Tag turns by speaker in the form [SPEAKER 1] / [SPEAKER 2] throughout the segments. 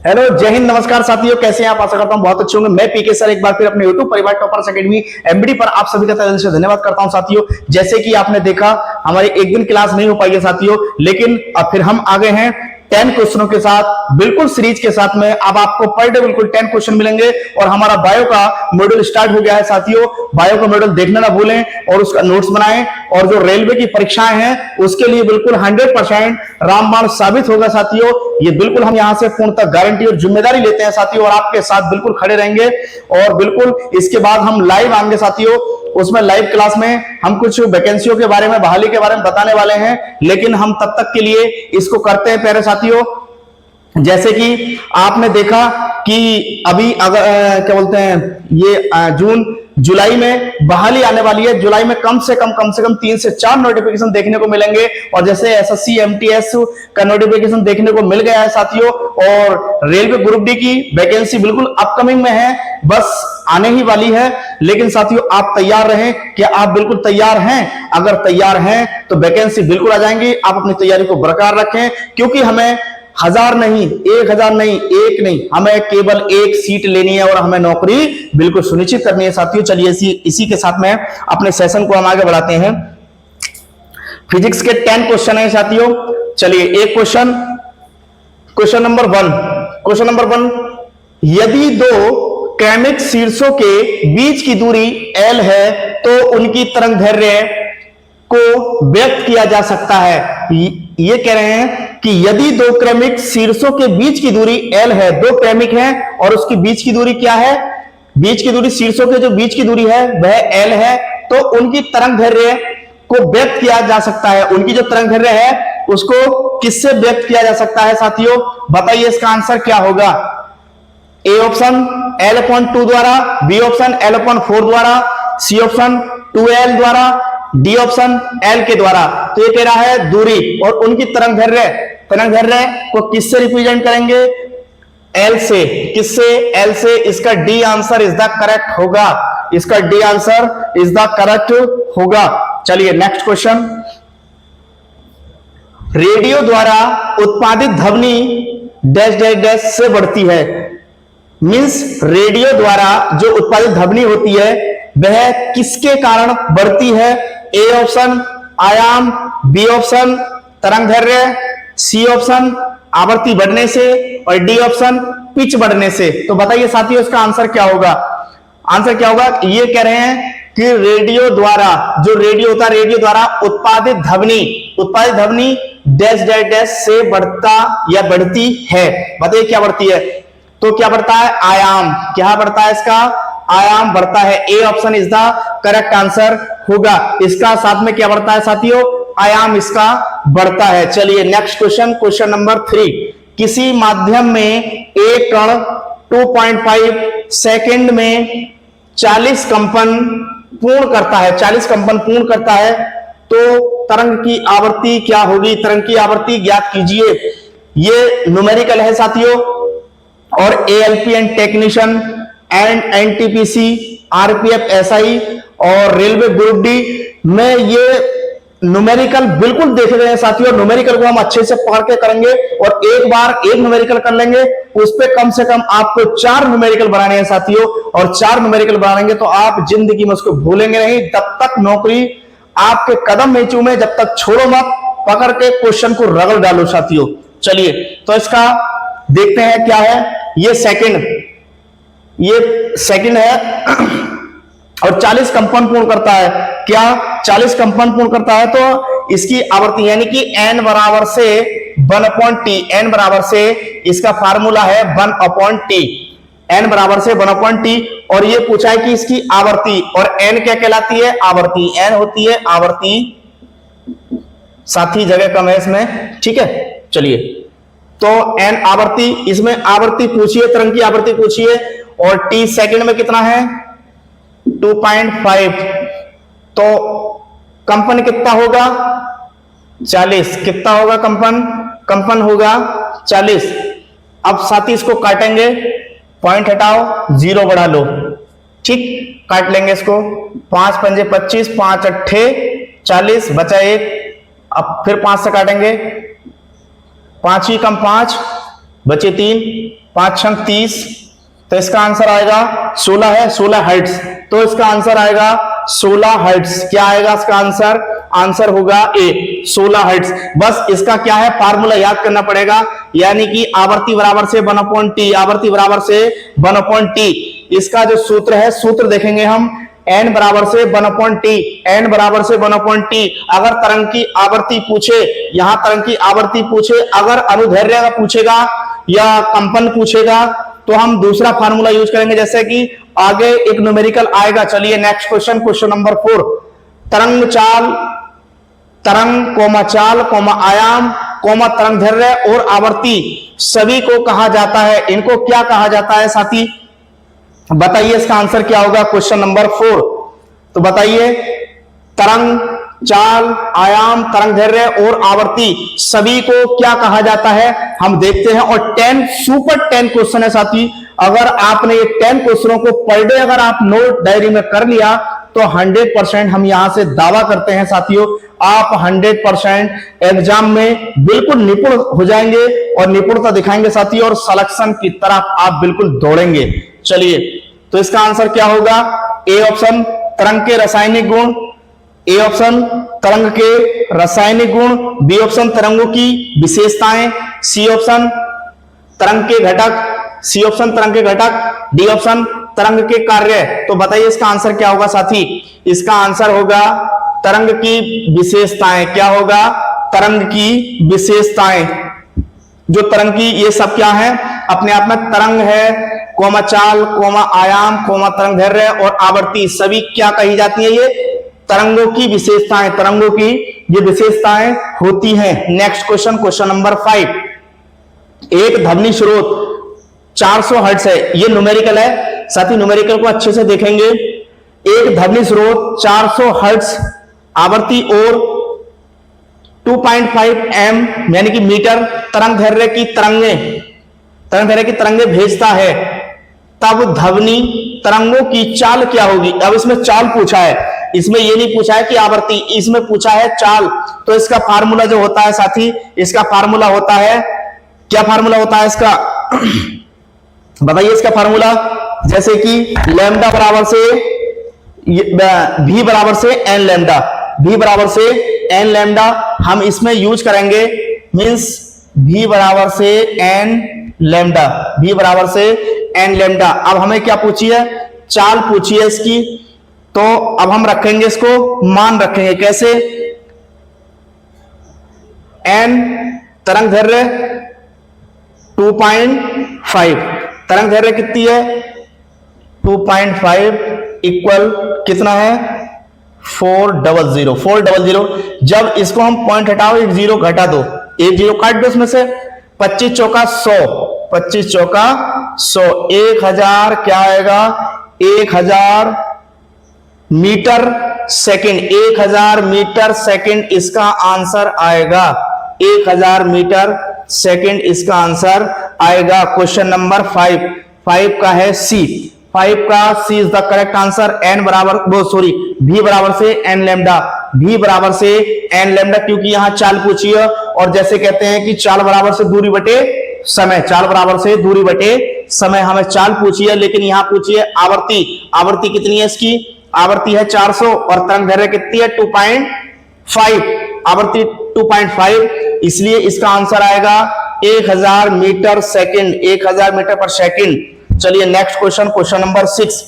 [SPEAKER 1] Hello, जय हिंद, नमस्कार साथियों, कैसे हैं आप? आशा करता हूं बहुत अच्छे होंगे। मैं पीके सर एक बार फिर अपने यूट्यूब परिवार टॉपर्स एकेडमी एमबीडी पर आप सभी का तहे दिल से धन्यवाद करता हूं साथियों। जैसे कि आपने देखा, हमारी एक दिन क्लास नहीं हो पाई है साथियों, लेकिन अब फिर हम आ गए हैं 10 क्वेश्चनों के साथ, बिल्कुल सीरीज के साथ में। अब आपको पर डे बिल्कुल 10 क्वेश्चन मिलेंगे और हमारा बायो का मॉड्यूल स्टार्ट हो गया है साथियों। बायो का मॉड्यूल देखना ना भूलें और उसका नोट्स बनाएं। और जो रेलवे की परीक्षाएं हैं उसके लिए बिल्कुल 100% रामबाण साबित होगा साथियों। ये बिल्कुल हम यहां से पूर्णतः गारंटी और जिम्मेदारी लेते हैं साथियों, और आपके साथ बिल्कुल खड़े रहेंगे। और बिल्कुल इसके बाद हम लाइव आएंगे साथियों। उसमें लाइव क्लास में हम कुछ वैकेंसियों के बारे में, बहाली के बारे में बताने वाले हैं, लेकिन हम तब तक के लिए इसको करते हैं प्यारे साथियों। जैसे कि आपने देखा कि अभी अगर क्या बोलते हैं, ये जून जुलाई में बहाली आने वाली है। जुलाई में कम से कम 3 से 4 नोटिफिकेशन देखने को मिलेंगे। और जैसे एसएससी एमटीएस का नोटिफिकेशन देखने को मिल गया है साथियों, और रेलवे ग्रुप डी की वैकेंसी बिल्कुल अपकमिंग में है, बस आने ही वाली है। लेकिन साथियों आप तैयार रहें। क्या आप बिल्कुल तैयार हैं? अगर तैयार हैं तो वैकेंसी बिल्कुल आ जाएंगी। आप अपनी तैयारी को बरकरार रखें, क्योंकि हमें 1000 नहीं, 1000 नहीं, एक नहीं, हमें केवल एक सीट लेनी है और हमें नौकरी बिल्कुल सुनिश्चित करनी है साथियों। चलिए इसी के साथ में अपने सेशन को हम आगे बढ़ाते हैं। फिजिक्स के 10 क्वेश्चन है साथियों। चलिए एक क्वेश्चन नंबर 1, यदि दो क्रमिक शीर्षों के बीच की दूरी L है तो उनकी तरंग दैर्घ्य को व्यक्त किया जा सकता है। ये कह रहे हैं कि यदि दो क्रमिक शीर्षों के बीच की दूरी L है, दो क्रमिक हैं और उसकी बीच की दूरी क्या है? बीच की दूरी, शीर्षों के जो बीच की दूरी है वह L है, तो उनकी तरंग दैर्घ्य को व्यक्त किया जा सकता है। उनकी जो तरंग दैर्घ्य है उसको किससे व्यक्त किया जा सकता है साथियों? बताइए इसका आंसर क्या होगा? ए ऑप्शन L/2 द्वारा, बी ऑप्शन L/4 द्वारा, सी ऑप्शन 2L द्वारा, डी ऑप्शन L के द्वारा। तो ये कह रहा है दूरी और उनकी तरंग दैर्घ्य को किससे रिप्रेजेंट करेंगे? L से। किससे? L से। इसका D answer is the correct होगा। इसका D answer is the correct होगा। चलिए नेक्स्ट क्वेश्चन, रेडियो द्वारा उत्पादित ध्वनि डैश डैश डैश से बढ़ती है। मींस रेडियो द्वारा जो उत्पादित ध्वनि होती है वह किसके कारण बढ़ती है? ए ऑप्शन आयाम, बी ऑप्शन तरंग दैर्घ्य, सी ऑप्शन आवृत्ति बढ़ने से, और डी ऑप्शन पिच बढ़ने से। तो बताइए साथियों इसका आंसर क्या होगा? आंसर क्या होगा? ये कह रहे हैं कि रेडियो द्वारा, जो रेडियो होता है, रेडियो द्वारा उत्पादित ध्वनि डैश डैश डैश से बढ़ता या बढ़ती है। बताइए क्या बढ़ती है? तो क्या बढ़ता है? आयाम। क्या बढ़ता है? इसका आयाम बढ़ता है। A option is the correct answer होगा। इसका साथ में क्या बढ़ता है साथियों? आयाम इसका बढ़ता है। चलिए नेक्स्ट क्वेश्चन नंबर 3, किसी माध्यम में एक कण 2.5 सेकंड में 40 कंपन पूर्ण करता है, तो तरंग की आवृत्ति क्या होगी? तरंग की आवृत्ति ज्ञात कीजिए। ये न्यूमेरिकल है साथियों, और ALP and technician and NTPC, RPF SI और रेलवे ग्रुप डी में ये न्यूमेरिकल बिल्कुल देख रहे हैं साथियों। न्यूमेरिकल को हम अच्छे से पढ़ के करेंगे और एक बार एक न्यूमेरिकल कर लेंगे, उस पे कम से कम आपको 4 न्यूमेरिकल बनाने हैं साथियों। और 4 न्यूमेरिकल बनाएंगे तो आप जिंदगी में उसको भूलेंगे नहीं। तब तक नौकरी आपके कदम नहीं चूमे, जब तक छोड़ो मत, पकड़ के क्वेश्चन को रगड़ डालो साथियों। चलिए तो इसका देखते हैं क्या है। ये सेकंड है और 40 कंपन पूर्ण करता है। क्या 40 कंपन पूर्ण करता है? तो इसकी आवृत्ति यानी कि n बराबर से 1/t, n बराबर से इसका फार्मूला है 1/t, n बराबर से 1/t। और ये पूछा है कि इसकी आवर्ती, और n क्या कहलाती है? आवर्ती। n होती है आवर्ती, साथी जगह कम है इसमें, ठीक है। चलिए तो n आवर्ती, इसमें आवर्ती पूछिए, तरंग की आवर्ती पूछिए, और t सेकंड में कितना है? 2.5। तो कंपन कितना होगा? 40। कितना होगा कंपन होगा 40। अब साथी इसको काटेंगे, पॉइंट हटाओ, 0 बढ़ा लो, ठीक, काट लेंगे इसको। 5 पंजे 25, 5 अट्ठे 40, बचा 1। अब फिर 5 से काटेंगे, 5 ही कम 5, बचे 3, 5 छंग 30, तो इसका आंसर आएगा 16 है, 16 हर्ट्ज। तो इसका आंसर आएगा 16 हर्ट्ज। क्या आएगा इसका आंसर? आंसर होगा ए, 16 हर्ट्ज। बस इसका क्या है, फार्मूला याद करना पड़ेगा, यानी कि आवर्ती बराबर से 1/t, आवर्ती बराबर से 1/t। इसका जो सूत्र है, सूत्र देखेंगे हम, n बराबर से 1/t, n बराबर से 1/t। अगर तरंग की आवर्ती पूछे, यहां तरंग की आवर्ती पूछे, अगर अनुदैर्ध्य का पूछेगा या कंपन पूछेगा, तो हम दूसरा फार्मूला यूज करेंगे, जैसे कि आगे एक न्यूमेरिकल आएगा। चलिए नेक्स्ट क्वेश्चन, क्वेश्चन नंबर 4। तरंग चाल, तरंग चाल आयाम तरंग दैर्ध्य और आवर्ती सभी को कहा जाता है, इनको क्या कहा जाता है साथी? बताइए इसका आंसर क्या होगा, क्वेश्चन नंबर 4। तो बताइए, तरंग चाल, आयाम, तरंग दैर्ध्य और आवर्ती सभी को क्या कहा जाता है, हम देखते हैं। और 10 सुपर 10 क्वेश्चन है साथी। अगर आपने ये 10 क्वेश्चनों को पर डे अगर आप नोट डायरी में कर लिया, तो 100% हम यहां से दावा करते हैं साथियों, आप 100% एग्जाम में बिल्कुल निपुण हो जाएंगे और निपुणता दिखाएंगे साथियों, और सिलेक्शन की तरफ आप बिल्कुल दौड़ेंगे। चलिए, तो इसका आंसर क्या होगा? ए ऑप्शन, तरंग के रासायनिक गुण। ए ऑप्शन, तरंग के रासायनिक गुण। बी ऑप्शन, तरंगों की विशेषताएं। सी ऑप्शन, तरंग के घटक। सी ऑप्शन, तरंग के घटक। डी ऑप्शन, तरंग के कार्य। तो बताइए इसका आंसर क्या होगा साथी? इसका आंसर होगा तरंग की विशेषताएं। क्या होगा? तरंग की विशेषताएं। जो तरंग की, ये सब क्या है? अपने आप में तरंग है, चाल, आयाम, तरंग दैर्ध्य और आवर्ती सभी क्या कही जाती है? ये तरंगों की विशेषताएं, तरंगों की ये विशेषताएं होती हैं। Next question, question number 5। एक ध्वनि स्रोत 400 हर्ट्ज है, ये न्यूमेरिकल है साथी, न्यूमेरिकल को अच्छे से देखेंगे। एक ध्वनि स्रोत 400 हर्ट्ज आवर्ती और 2.5 m यानी कि मीटर तरंग दैर्ध्य की तरंगे भेजता है, तब ध्वनि तरंगों की चाल क्या होगी? अब इसमें चाल पूछा है, इसमें ये नहीं पूछा है कि आवर्ती, इसमें पूछा है चाल। तो इसका फार्मूला जो होता है साथी, इसका फार्मूला होता है, क्या फार्मूला होता है इसका? बताइए इसका फार्मूला। जैसे कि लैम्डा बराबर से v बराबर से n लैम्डा, v बराबर से n लैम्डा हम इसमें यूज करेंगे, मींस v बराबर से n लैम्डा, v बराबर से n लैम्डा। अब हमें क्या पूछी है? चाल पूछी है इसकी। तो अब हम रखेंगे इसको, मान रखेंगे कैसे? n तरंग दैर्ध्य 2.5, तरंग दैर्ध्य कितनी है? 2.5 इक्वल कितना है? 400, 400। जब इसको हम पॉइंट हटाओ, एक जीरो घटा दो, एक जीरो काट दो इसमें से, 25 चौका 100, 25 चौका 100, 1000 क्या आएगा? 1000 मीटर सेकंड, 1000 मीटर सेकंड इसका आंसर आएगा, 1000 मीटर सेकंड इसका आंसर आएगा। क्वेश्चन नंबर 5 का है सी, 5 का C is the correct answer. n बराबर v बराबर से n लैम्डा, v बराबर से n लैम्डा, क्योंकि यहां चाल पूछी है, और जैसे कहते हैं कि चाल बराबर से दूरी बटे समय, चाल बराबर से दूरी बटे समय, हमें चाल पूछी है, लेकिन यहां पूछी है आवर्ती। आवर्ती कितनी है इसकी? आवर्ती है 400 और तरंग दैर्ध्य कितनी है? 2.5, आवर्ती 2.5, इसलिए इसका आंसर आएगा 1000 मीटर सेकंड, 1000 मीटर पर सेकंड। चलिए नेक्स्ट क्वेश्चन, क्वेश्चन नंबर 6।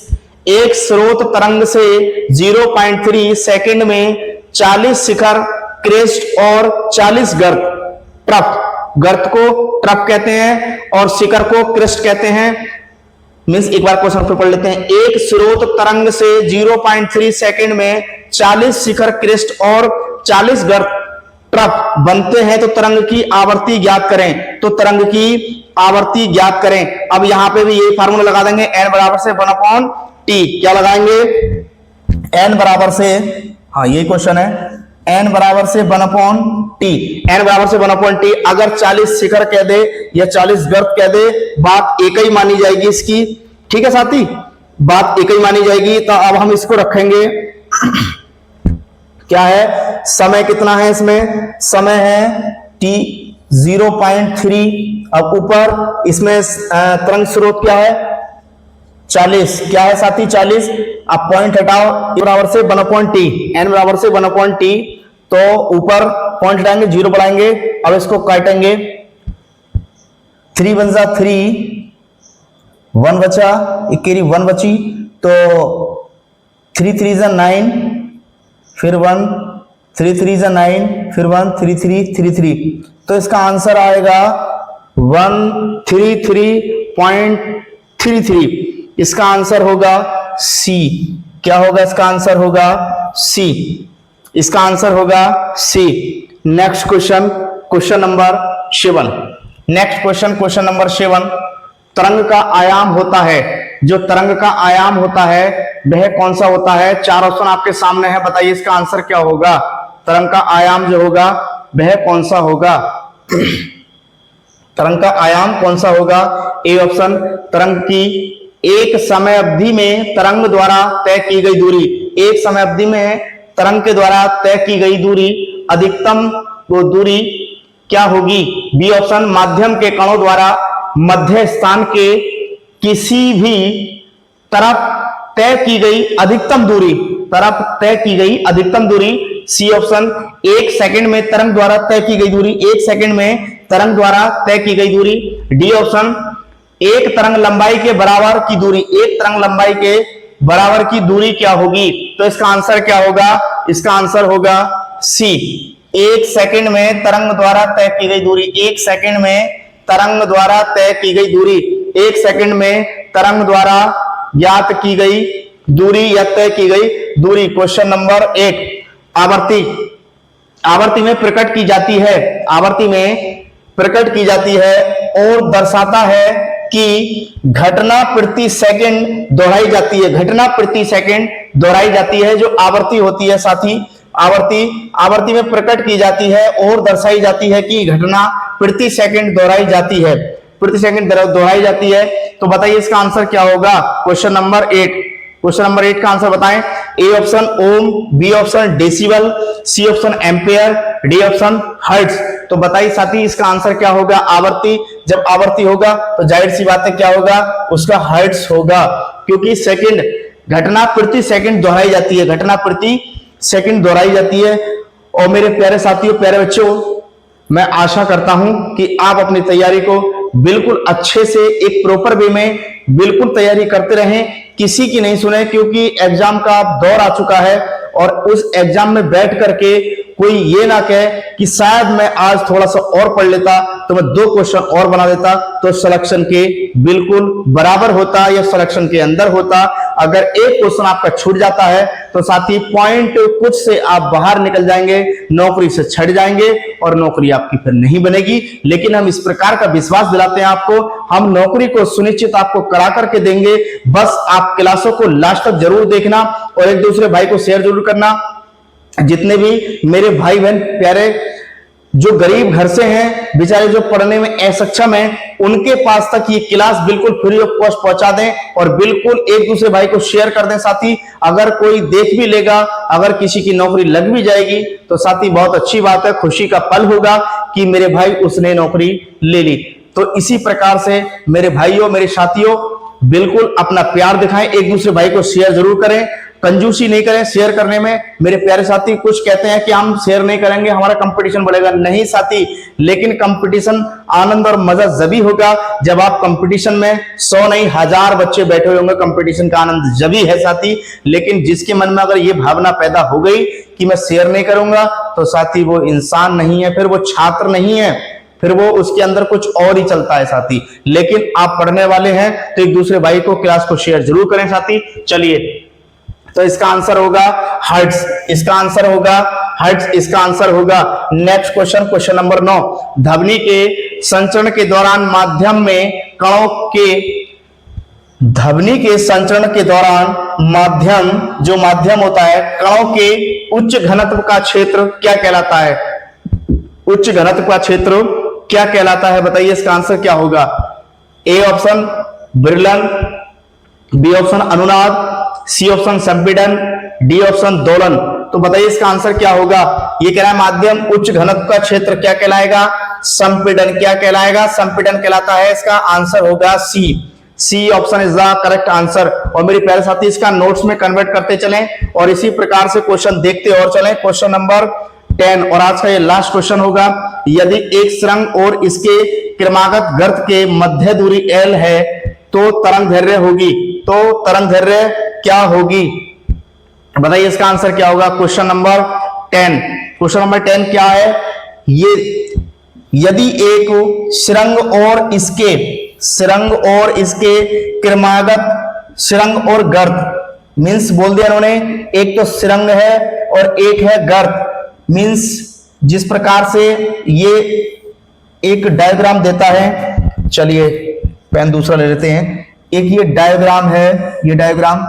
[SPEAKER 1] एक स्रोत तरंग से 0.3 सेकंड में 40 शिखर, क्रेस्ट और 40 गर्त, गर्त को ट्रफ कहते हैं और शिखर को क्रेस्ट कहते हैं। मींस एक बार क्वेश्चन फिर पढ़ लेते हैं। एक स्रोत तरंग से 0.3 सेकंड में 40 शिखर, क्रेस्ट और 40 गर्त ट्रफ बनते हैं, तो तरंग की आवर्ती ज्ञात करें। तो तरंग की आवर्ती ज्ञात करें। अब यहां पे भी यही फार्मूला लगा देंगे, n बराबर से 1/t। क्या लगाएंगे? n बराबर से, हाँ यही क्वेश्चन है, n बराबर से 1/t, n बराबर से 1/t। अगर 40 शिखर कह दे या 40 गर्त कह दे, बात एक ही मानी जाएगी इसकी। ठीक है साथी, बात एक ही मानी जाएगी। तो अब हम इसको रखेंगे, क्या है? समय कितना है इसमें? समय है t 0.3 अब ऊपर इसमें तरंग स्रोत क्या है 40, क्या है साथी 40। अब पॉइंट हटाओ, बराबर से 1/t, n बराबर से 1/t, तो ऊपर पॉइंट हटाएंगे 0 बढ़ाएंगे। अब इसको काटेंगे, 3 1 जा 3, 1 बचा, एक केरी 1 बची, तो 3 3 जा 9, फिर 1, 3 3 जा 9, फिर 1, 3 3 3 3, तो इसका आंसर आएगा 133.33। इसका आंसर होगा सी। क्या होगा इसका आंसर होगा सी। इसका आंसर होगा C. Next question, question number 7। Next question, question number 7। तरंग का आयाम होता है, जो तरंग का आयाम होता है वह कौन सा होता है? 4 ऑप्शन आपके सामने है, बताइए इसका आंसर क्या होगा। तरंग का आयाम जो होगा वह कौन सा होगा? तरंग का आयाम कौन सा होगा? ए ऑप्शन, तरंग की एक समय अवधि में तरंग द्वारा तय की गई दूरी, एक समय अवधि में तरंग के द्वारा तय की गई दूरी, अधिकतम वो दूरी क्या होगी? बी ऑप्शन, माध्यम के कणों द्वारा मध्य स्थान के किसी भी तरफ तय की गई अधिकतम दूरी, तरफ तय की गई अधिकतम दूरी। सी ऑप्शन, 1 सेकंड में तरंग द्वारा तय की गई दूरी, 1 सेकंड में तरंग द्वारा तय की गई दूरी। डी ऑप्शन, एक तरंग लंबाई के बराबर की दूरी, एक तरंग लंबाई के बराबर की दूरी क्या होगी? तो इसका आंसर क्या होगा? इसका आंसर होगा सी, 1 सेकंड में तरंग द्वारा तय की गई दूरी, 1 सेकंड में तरंग द्वारा तय की गई दूरी, 1 सेकंड में तरंग द्वारा ज्ञात की गई दूरी या तय की गई दूरी। Question number 8। आवर्ती, आवर्ती में प्रकट की जाती है, आवर्ती में प्रकट की जाती है और दर्शाता है कि घटना प्रति सेकंड दोहराई जाती है, घटना प्रति सेकंड दोहराई जाती है, जो आवर्ती होती है साथी। आवर्ती, आवर्ती में प्रकट की जाती है और दर्शाई जाती है कि घटना प्रति सेकंड दोहराई जाती है, प्रति सेकंड दोहराई जाती है। तो बताइए इसका आंसर क्या होगा? Question number 8। क्वेश्चन नंबर 8 का आंसर बताएं। A option ohm, B option decibel, C option ampere, D option hertz. तो बताइए साथी इसका आंसर क्या होगा? आवर्ती, जब आवर्ती होगा तो जाहिर सी बात है क्या होगा? उसका हर्ट्ज होगा, क्योंकि सेकंड, घटना प्रति सेकंड दोहराई जाती है, घटना प्रति सेकंड दोहराई जाती है। और मेरे प्यारे साथियों, प्यारे बच्चों, मैं आशा करता हूं कि आप अपनी तैयारी को बिल्कुल अच्छे से एक प्रॉपर वे में बिल्कुल तैयारी करते रहें, किसी की नहीं सुने, क्योंकि एग्जाम का दौर आ चुका है और उस एग्जाम में बैठ करके कोई ये ना कहे कि शायद मैं आज थोड़ा सा और पढ़ लेता तो मैं 2 क्वेश्चन और बना देता तो सिलेक्शन के बिल्कुल बराबर होता या सिलेक्शन के अंदर होता। अगर एक क्वेश्चन आपका छूट जाता है तो साथी पॉइंट कुछ से आप बाहर निकल जाएंगे, नौकरी से छट जाएंगे और नौकरी आपकी फिर नहीं बनेगी। लेकिन हम इस प्रकार का विश्वास दिलाते हैं आपको, हम नौकरी को सुनिश्चित आपको करा करके देंगे। बस आप क्लासों को लास्ट तक जरूर देखना और एक दूसरे भाई को शेयर जरूर करना। जितने भी मेरे भाई बहन प्यारे जो गरीब घर से हैं, बेचारे जो पढ़ने में असक्षम हैं, उनके पास तक ये क्लास बिल्कुल फ्री ऑफ कॉस्ट पहुंचा दें और बिल्कुल एक दूसरे भाई को शेयर कर दें साथी। अगर कोई देख भी लेगा, अगर किसी की नौकरी लग भी जाएगी तो साथी बहुत अच्छी बात है, खुशी का पल होगा कि मेरे भाई उसने नौकरी ले ली। तो इसी प्रकार से मेरे भाइयों, मेरे साथियों, बिल्कुल अपना प्यार दिखाएं, एक दूसरे भाई को शेयर जरूर करें, कंजूसी नहीं करें शेयर करने में। मेरे प्यारे साथी कुछ कहते हैं कि हम शेयर नहीं करेंगे हमारा कंपटीशन बढ़ेगा, नहीं साथी, लेकिन कंपटीशन आनंद और मजा जभी होगा जब आप कंपटीशन में 100 नहीं 1000 बच्चे बैठे हुए होंगे, कंपटीशन का आनंद जभी है साथी। लेकिन जिसके मन में अगर ये भावना पैदा हो गई कि मैं शेयर नहीं करूंगा तो साथी वो इंसान नहीं है, फिर वो छात्र नहीं है, फिर वो उसके अंदर कुछ और ही चलता है साथी। लेकिन आप पढ़ने वाले हैं तो एक दूसरे भाई को क्लास को शेयर जरूर करें साथी। चलिए, तो इसका आंसर होगा हर्ट्ज, इसका आंसर होगा हर्ट्ज, इसका आंसर होगा। Next question, question number 9। ध्वनि के संचरण के दौरान माध्यम में कणों के, ध्वनि के संचरण के दौरान माध्यम, जो माध्यम होता है, कणों के उच्च घनत्व का क्षेत्र क्या कहलाता है? उच्च घनत्व का क्षेत्र क्या कहलाता है? बताइए इसका आंसर क्या होगा? ए ऑप्शन विरलन, बी ऑप्शन अनुनाद, सी ऑप्शन संपीड़न, डी ऑप्शन दोलन। तो तो बताइए इसका आंसर क्या होगा। ये कह रहा है माध्यम उच्च घनत्व का क्षेत्र क्या कहलाएगा, संपीड़न। क्या कहलाएगा, संपीड़न कहलाता है। इसका आंसर होगा C option is the correct answer. और मेरे प्यारे साथी इसका नोट्स में कन्वर्ट करते चलें और इसी प्रकार से क्वेश्चन देखते और चलें। क्वेश्चन नंबर 10 और आज का ये लास्ट क्वेश्चन होगा। यदि एक सुरंग और इसके क्रमागत गर्त के मध्य दूरी L है तो तरंग दैर्घ्य होगी, तो तरंग दैर्घ्य क्या होगी, बताइए इसका आंसर क्या होगा। क्वेश्चन नंबर 10, क्वेश्चन नंबर 10 क्या है, ये यदि एक सुरंग और इसके क्रमागत सुरंग और गर्त मींस बोल दिया उन्होंने, एक तो सुरंग है और एक है गर्त। मींस जिस प्रकार से ये एक डायग्राम देता है, चलिए पेन दूसरा ले लेते हैं। एक ये डायग्राम है, ये डायग्राम,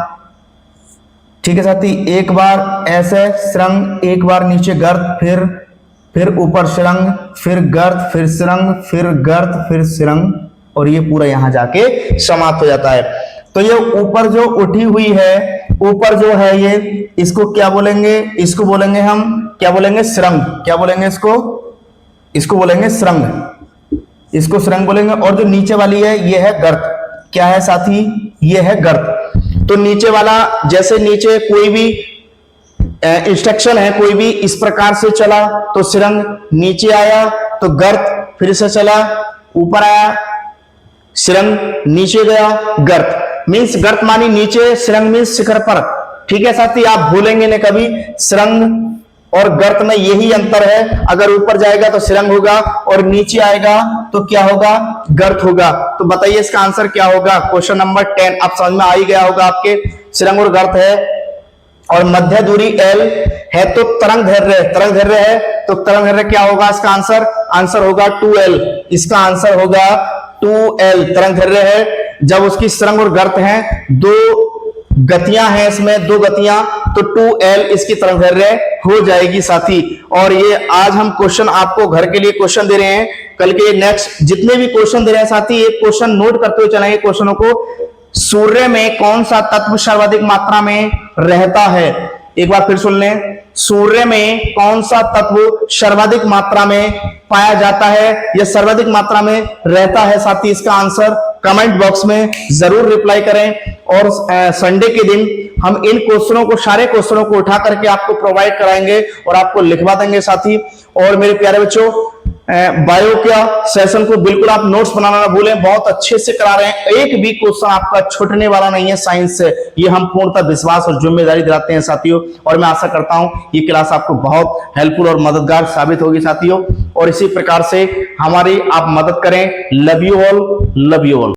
[SPEAKER 1] ठीक है साथी। एक बार ऐसे सुरंग, एक बार नीचे गर्त, फिर ऊपर सुरंग, फिर गर्त, फिर सुरंग, फिर गर्त, फिर सुरंग, और ये पूरा यहां जाके समाप्त हो जाता है। तो ये ऊपर जो उठी हुई है, ऊपर जो है ये, इसको क्या बोलेंगे, इसको बोलेंगे हम, क्या बोलेंगे, सुरंग। क्या बोलेंगे इसको बोलेंगे सुरंग, इसको सुरंग बोलेंगे। और जो नीचे वाली है ये है गर्त। क्या है साथी, ये है गर्त। तो नीचे वाला, जैसे नीचे कोई भी इंस्ट्रक्शन है, कोई भी इस प्रकार से चला तो सुरंग, नीचे आया तो गर्त, फिर से चला ऊपर आया सुरंग, नीचे गया गर्त। मींस गर्त मानी नीचे, सुरंग मींस शिखर पर। ठीक है साथी, आप भूलेंगे नहीं कभी, सुरंग और गर्त में यही अंतर है। अगर ऊपर जाएगा तो सुरंग होगा और नीचे आएगा तो क्या होगा, गर्त होगा। तो बताइए इसका आंसर क्या होगा। क्वेश्चन नंबर 10 अब समझ में आ ही गया होगा आपके, सुरंग और गर्त है और मध्य दूरी L है तो तरंग दैर्घ्य है, तो तरंग दैर्घ्य क्या होगा इसका आंसर होगा 2L। इसका आंसर होगा 2L। तरंग दैर्घ्य है जब उसकी सुरंग और गर्त हैं, दो गतियां हैं इसमें, दो गतियां, तो 2L इसकी तरंग दैर्घ्य हो जाएगी साथी। और ये आज हम क्वेश्चन आपको घर के लिए क्वेश्चन दे रहे हैं, कल के नेक्स्ट जितने भी क्वेश्चन दे रहे हैं साथी, एक क्वेश्चन नोट करते हुए चलेंगे क्वेश्चनों को। सूर्य में कौन सा तत्व सर्वाधिक मात्रा में रहता है, एक बार फिर सुन लें। सूर्य में कौन सा तत्व सर्वाधिक मात्रा में पाया जाता है या सर्वाधिक मात्रा में रहता है साथी, इसका आंसर कमेंट बॉक्स में जरूर रिप्लाई करें। और संडे के दिन हम इन क्वेश्चनों को, सारे क्वेश्चनों को उठा करके आपको प्रोवाइड कराएंगे और आपको लिखवा देंगे साथी। और मेरे प्यारे बच्चों, बायो का सेशन को बिल्कुल आप नोट्स बनाना ना भूलें, बहुत अच्छे से करा रहे हैं, एक भी क्वेश्चन आपका छूटने वाला नहीं है साइंस से, ये हम पूर्णतः विश्वास और जिम्मेदारी दिलाते हैं साथियों। और मैं आशा करता हूं ये क्लास आपको बहुत हेल्पफुल और मददगार साबित होगी साथियों। और इसी प्रकार से हमारी आप मदद करें। Love you all, love you all.